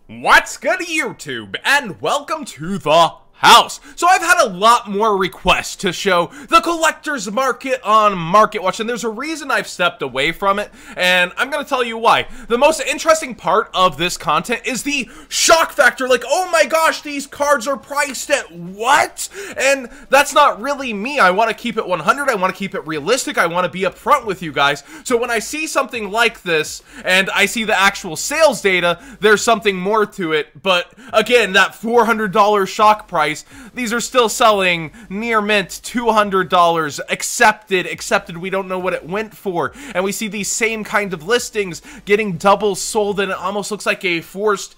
What's good, YouTube, and welcome to the house. So I've had a lot more requests to show the collector's market on Market Watch, and there's a reason I've stepped away from it, and I'm gonna tell you why. The most interesting part of this content is the shock factor, like, oh my gosh, these cards are priced at what? And that's not really me. I want to keep it 100, I want to keep it realistic, I want to be upfront with you guys. So when I see something like this, and I see the actual sales data, there's something more to it, but again, that $400 shock price, these are still selling near mint $200, accepted, we don't know what it went for, and we see these same kind of listings getting double sold, and it almost looks like a forced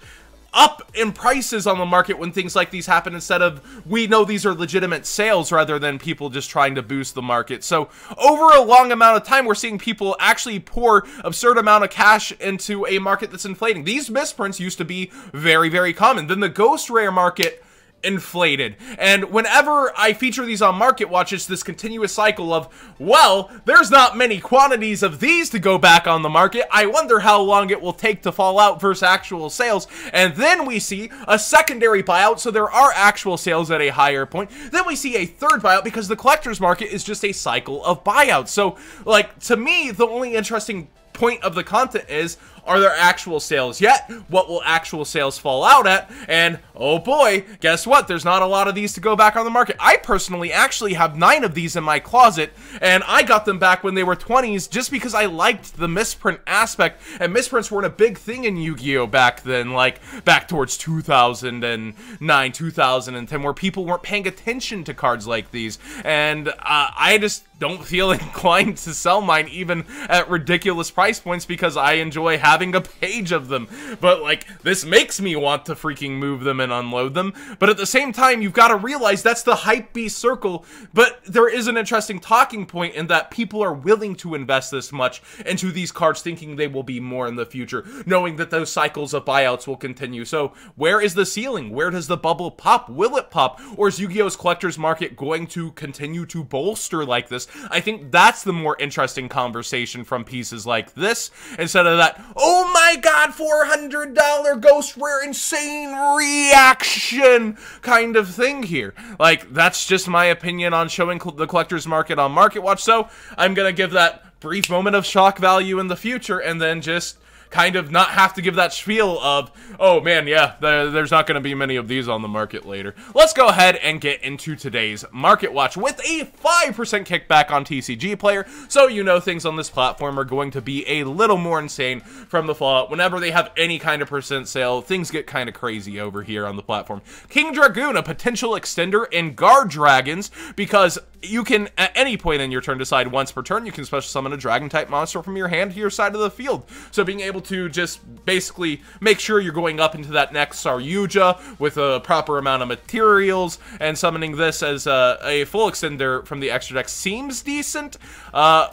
up in prices on the market when things like these happen, instead of we know these are legitimate sales rather than people just trying to boost the market. So over a long amount of time, we're seeing people actually pour absurd amount of cash into a market that's inflating. These misprints used to be very, very common. Then the ghost rare market inflated, and whenever I feature these on Market Watch, it's this continuous cycle of, well, there's not many quantities of these to go back on the market, I wonder how long it will take to fall out versus actual sales. And then we see a secondary buyout, so there are actual sales at a higher point. Then we see a third buyout, because the collector's market is just a cycle of buyouts. So, like, to me, the only interesting point of the content is, are there actual sales yet? What will actual sales fall out at? And oh boy, guess what? There's not a lot of these to go back on the market. I personally actually have 9 of these in my closet, and I got them back when they were 20s just because I liked the misprint aspect, and misprints weren't a big thing in Yu-Gi-Oh back then, like back towards 2009, 2010, where people weren't paying attention to cards like these, and I just don't feel inclined to sell mine even at ridiculous price points because I enjoy having a page of them. But like, this makes me want to freaking move them and unload them. But at the same time, you've got to realize that's the Hypebeast Circle. But there is an interesting talking point in that people are willing to invest this much into these cards, thinking they will be more in the future, knowing that those cycles of buyouts will continue. So where is the ceiling? Where does the bubble pop? Will it pop? Or is Yu-Gi-Oh's collector's market going to continue to bolster like this? I think that's the more interesting conversation from pieces like this, instead of that, oh my god, $400 ghost rare insane reaction kind of thing here. Like, that's just my opinion on showing the collector's market on Market Watch, so I'm gonna give that brief moment of shock value in the future, and then just kind of not have to give that spiel of, oh man, yeah, there's not going to be many of these on the market later. Let's go ahead and get into today's Market Watch with a 5% kickback on TCG Player, so you know things on this platform are going to be a little more insane from the fallout. Whenever they have any kind of percent sale, things get kind of crazy over here on the platform. King Dragoon, a potential extender in Guard Dragons, because you can, at any point in your turn, decide once per turn, you can special summon a Dragon-type monster from your hand to your side of the field. So being able to just basically make sure you're going up into that next Saryuja with a proper amount of materials, and summoning this as a full extender from the extra deck seems decent.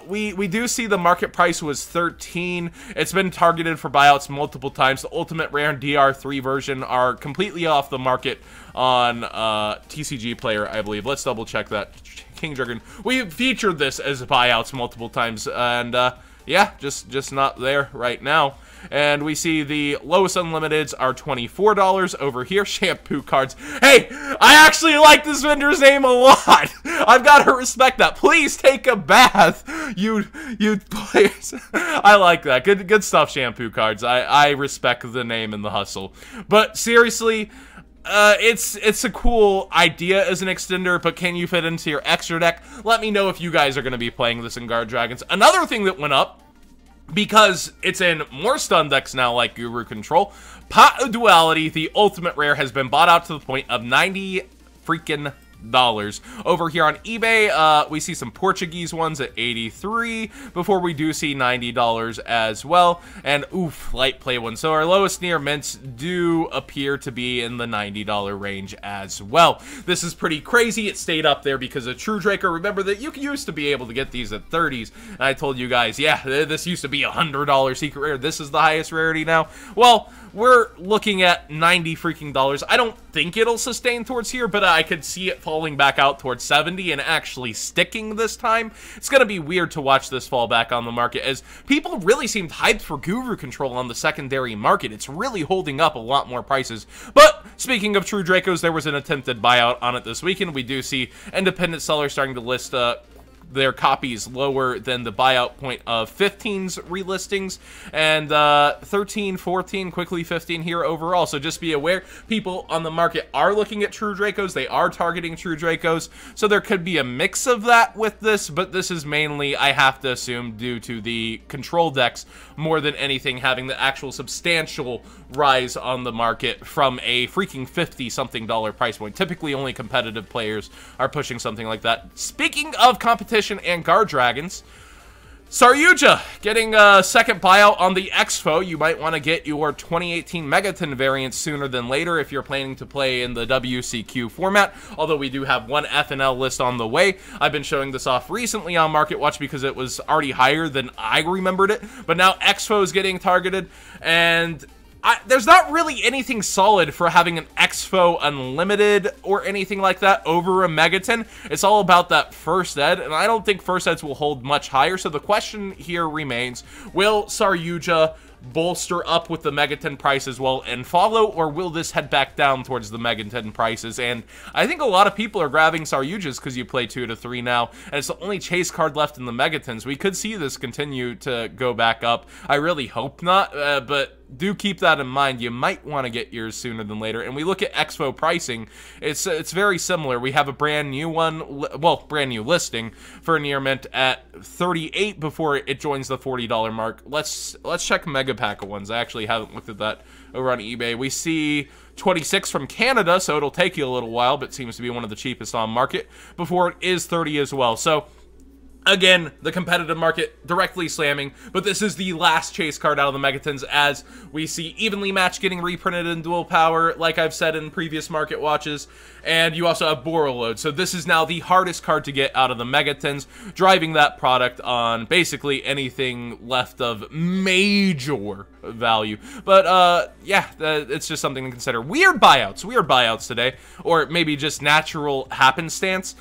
We do see the market price was 13. It's been targeted for buyouts multiple times. The Ultimate Rare and DR3 version are completely off the market on TCG Player, I believe. Let's double check that. King Dragon. We've featured this as buyouts multiple times, and yeah, just not there right now. And we see the lowest unlimiteds are $24 over here. Shampoo cards. Hey, I actually like this vendor's name a lot. I've got to respect that. Please take a bath, you players. I like that. Good stuff, shampoo cards. I respect the name and the hustle. But seriously, it's a cool idea as an extender, but can you fit into your extra deck? Let me know if you guys are going to be playing this in Guard Dragons. Another thing that went up, because it's in more stun decks now, like Guru Control, Pot of Duality, the ultimate rare, has been bought out to the point of $90 freaking dollars. Over here on eBay, we see some Portuguese ones at 83 before we do see $90 as well, and oof, light play ones. So our lowest near mints do appear to be in the $90 range as well. This is pretty crazy. It stayed up there because of True Draker. Remember that you used to be able to get these at 30s, and I told you guys, yeah, this used to be $100 secret rare. This is the highest rarity now. Well, we're looking at $90 freaking dollars. I don't think it'll sustain towards here, but I could see it falling back out towards 70 and actually sticking this time. It's going to be weird to watch this fall back on the market, as people really seemed hyped for Guru Control on the secondary market. It's really holding up a lot more prices. But speaking of True Dracos, there was an attempted buyout on it this weekend. We do see independent sellers starting to list their copies lower than the buyout point of 15's relistings, and 13, 14, quickly 15 here overall. So just be aware, people on the market are looking at True Dracos. They are targeting True Dracos, so there could be a mix of that with this, but this is mainly, I have to assume, due to the control decks more than anything having the actual substantial rise on the market from a freaking $50-something price point. Typically, only competitive players are pushing something like that. Speaking of competition and guard dragons, Saryuja getting a second buyout on the Expo. You might want to get your 2018 Megaton variant sooner than later if you're planning to play in the WCQ format, although we do have one FNL list on the way. I've been showing this off recently on Market Watch because it was already higher than I remembered it, but now Expo is getting targeted, and there's not really anything solid for having an Expo Unlimited or anything like that over a Megaton. It's all about that first ed, and I don't think first eds will hold much higher. So the question here remains, will Saryuja bolster up with the Megaton price as well and follow, or will this head back down towards the Megaton prices? And I think a lot of people are grabbing Saryujas because you play 2 to 3 now, and it's the only chase card left in the Megatons. We could see this continue to go back up. I really hope not, but do keep that in mind. You might want to get yours sooner than later. And we look at Expo pricing, it's very similar. We have a brand new one, well, brand new listing for near mint at 38 before it joins the $40 mark. Let's check Mega Pack ones. I actually haven't looked at that over on eBay. We see 26 from Canada, so it'll take you a little while, but seems to be one of the cheapest on market before it is 30 as well. So again, the competitive market directly slamming, but this is the last chase card out of the Megatons, as we see Evenly Match getting reprinted in dual power, like I've said in previous market watches, and you also have Borreload. So this is now the hardest card to get out of the Megatons, driving that product on basically anything left of major value. But yeah, it's just something to consider. Weird buyouts today, or maybe just natural happenstance.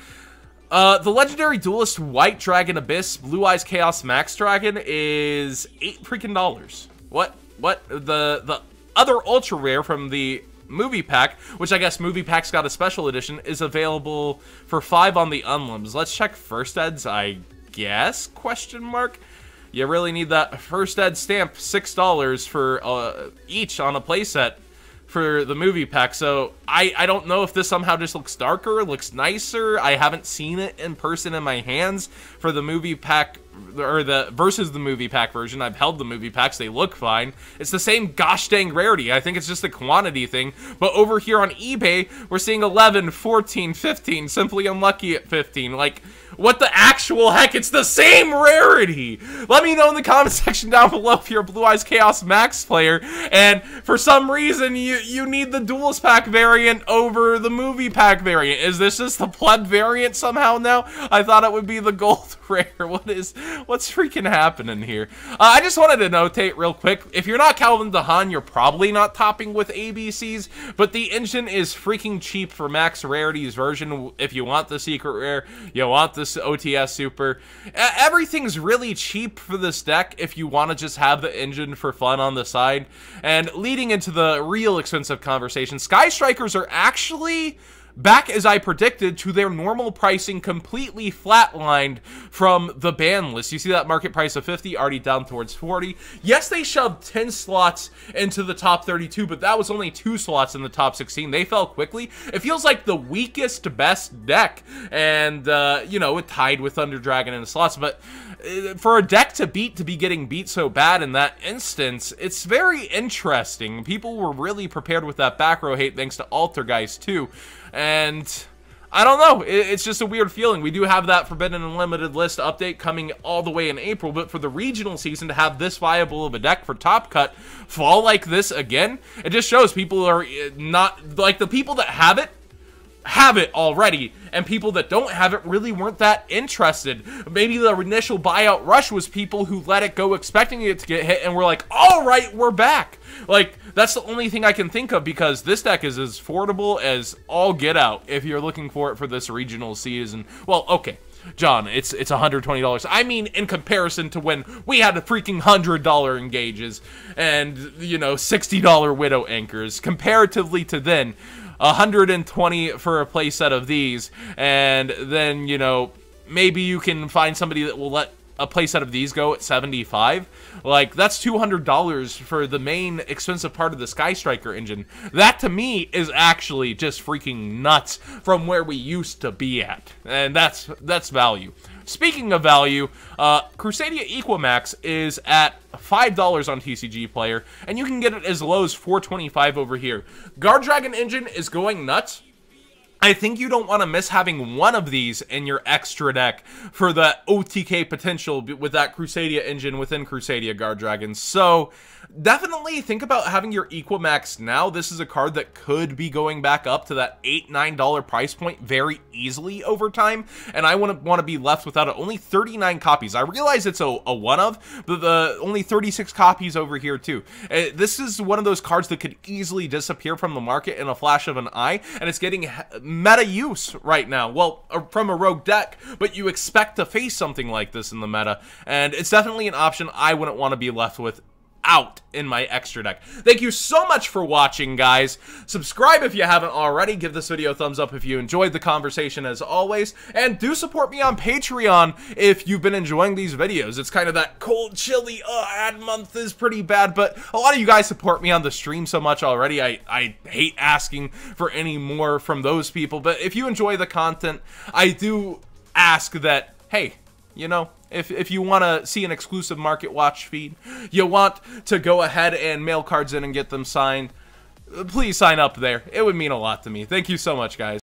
The legendary duelist White Dragon Abyss Blue Eyes Chaos Max Dragon is $8 freaking. What? The other ultra rare from the movie pack, which I guess movie pack's got a special edition, is available for 5 on the Unlims. Let's check first eds, I guess, question mark. You really need that first ed stamp, $6 for each on a playset for the movie pack. So I don't know if this somehow just looks darker, looks nicer. I haven't seen it in person in my hands for the movie pack, or the versus the movie pack version. I've held the movie packs, they look fine. It's the same gosh dang rarity. I think it's just a quantity thing. But over here on eBay, we're seeing 11, 14, 15, simply unlucky at 15. Like, what the actual heck? It's the same rarity! Let me know in the comment section down below if you're a Blue Eyes Chaos Max player, and for some reason you need the Duelist Pack variant over the movie pack variant. Is this just the pleb variant somehow now? I thought it would be the gold rare. What's freaking happening here? I just wanted to notate real quick, if you're not Calvin DeHaan, you're probably not topping with ABCs, but the engine is freaking cheap for Max Rarity's version. If you want the secret rare, you want this OTS super, everything's really cheap for this deck if you want to just have the engine for fun on the side. And leading into the real expensive conversation, Sky Strikers are actually back, as I predicted, to their normal pricing, completely flatlined from the ban list. You see that market price of 50 already down towards 40. Yes, they shoved 10 slots into the top 32, but that was only 2 slots in the top 16. They fell quickly. It feels like the weakest best deck, and you know, it tied with Thunder Dragon in the slots, but for a deck to be getting beat so bad in that instance, it's very interesting. People were really prepared with that back row hate thanks to Altergeist too. And I don't know, it's just a weird feeling. We do have that Forbidden Unlimited list update coming all the way in April, but for the regional season to have this viable of a deck for Top Cut fall like this again, it just shows people are not, like, the people that have it have it already, and people that don't have it really weren't that interested. Maybe the initial buyout rush was people who let it go expecting it to get hit and were like, all right, we're back. Like, that's the only thing I can think of, because this deck is as affordable as all get out if you're looking for it for this regional season. Well, okay, John, it's $120. I mean, in comparison to when we had a freaking $100 engages and, you know, $60 widow anchors, comparatively to then, $120 for a playset of these, and then, you know, maybe you can find somebody that will let a playset of these go at $75. Like, that's $200 for the main expensive part of the Sky Striker engine. That, to me, is actually just freaking nuts from where we used to be at. And that's value. Speaking of value, Crusadia Equimax is at $5 on TCG Player, and you can get it as low as $4.25 over here. Guard Dragon engine is going nuts. I think you don't want to miss having one of these in your extra deck for the OTK potential with that Crusadia engine within Crusadia Guard Dragons. So definitely think about having your Equimax now. This is a card that could be going back up to that $8, $9 price point very easily over time, and I want to be left without it. Only 39 copies. I realize it's a one-of, but only 36 copies over here too. This is one of those cards that could easily disappear from the market in a flash of an eye, and it's getting meta use right now. Well, from a rogue deck, but you expect to face something like this in the meta, and it's definitely an option I wouldn't want to be left with out in my extra deck. Thank you so much for watching, guys. Subscribe if you haven't already. Give this video a thumbs up if you enjoyed the conversation, as always. And do support me on Patreon if you've been enjoying these videos. It's kind of that cold, chilly, ad month is pretty bad, but a lot of you guys support me on the stream so much already. I hate asking for any more from those people, but if you enjoy the content, I do ask that, hey, you know, if you want to see an exclusive Market Watch feed, you want to go ahead and mail cards in and get them signed, please sign up there. It would mean a lot to me. Thank you so much, guys.